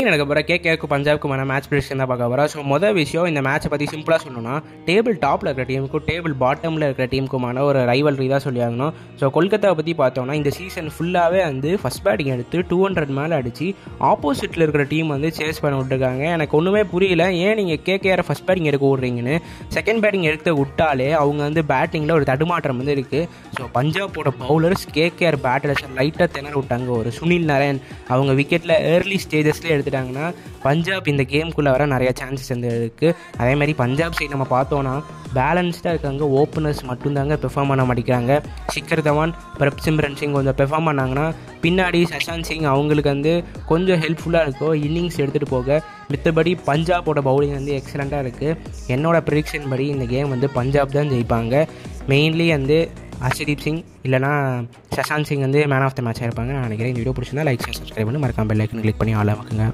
Night நடக்க போகிற கேகேக்கு பஞ்சாப்க்குமான match prediction தான் பார்க்க போகிறோம். ஸோ மொதல் விஷயம், இந்த மேட்சை பற்றி சிம்பிளாக சொல்லணும்னா டேபிள் டாப்பில் இருக்கிற டீமுக்கும் டேபிள் பாட்டமில் இருக்கிற டீமுக்குமான ஒரு ரைவல்ரி தான் சொல்லி ஆகணும். ஸோ கொல்கத்தாவை பற்றி பார்த்தோம்னா இந்த சீசன் ஃபுல்லாகவே வந்து ஃபஸ்ட் பேட்டிங் எடுத்து 200 மேலே அடித்து ஆப்போசிட்டில் இருக்கிற டீம் வந்து சேஸ் பண்ண விட்டுருக்காங்க. எனக்கு ஒன்றுமே புரியல, ஏன் நீங்கள் கேகேஆர் ஃபஸ்ட் பேட்டிங் எடுக்க விட்றீங்கன்னு. செகண்ட் பேட்டிங் எடுக்க விட்டாலே அவங்க வந்து பேட்டிங்கில் ஒரு தடுமாற்றம் வந்து இருக்குது. ஸோ பஞ்சாபோட பவுலர்ஸ் கேகேஆர் பேட்டர்ஸ் லைட்டாக திணற விட்டாங்க. ஒரு சுனில் நரேன் அவங்க விக்கெட்டில் ஏர்லி ஸ்டேஜஸ்லேயே எடுத்துட்டாங்கன்னா பஞ்சாப் இந்த கேமுக்குள்ளே வர நிறைய சான்சஸ் வந்து இருக்குது. அதே மாதிரி பஞ்சாப் சைடு நம்ம பார்த்தோன்னா பேலன்ஸ்டாக இருக்காங்க. ஓப்பனர்ஸ் மட்டும்தாங்க பெர்ஃபார்ம் பண்ண மாட்டேங்கிறாங்க. ஷிக்கர் தவான், பிரப்சிம்ரன் சிங் கொஞ்சம் பெர்ஃபார்ம் பண்ணாங்கன்னா பின்னாடி சஷாந்த் சிங் அவங்களுக்கு வந்து கொஞ்சம் ஹெல்ப்ஃபுல்லாக இருக்கும் இன்னிங்ஸ் எடுத்துகிட்டு போக. மித்தபடி பஞ்சாபோட பவுலிங் வந்து எக்ஸலண்ட்டாக இருக்குது. என்னோட ப்ரெடிக்ஷன் படி இந்த கேம் வந்து பஞ்சாப் தான் ஜெயிப்பாங்க. மெயின்லி வந்து ஹர்ஷதீப் சிங் இல்லைனா சஷாந்த் சிங் வந்து மேன் ஆஃப் த மேட்சாக இருப்பாங்க நான் நினைக்கிறேன். இந்த வீடியோ பிடிச்சிருந்தா லைக், ஷேர், சப்ஸ்கிரைப் பண்ணி மறக்காம பெல் ஐக்கன் கிளிக் பண்ணி ஆல் ஆக்குங்க.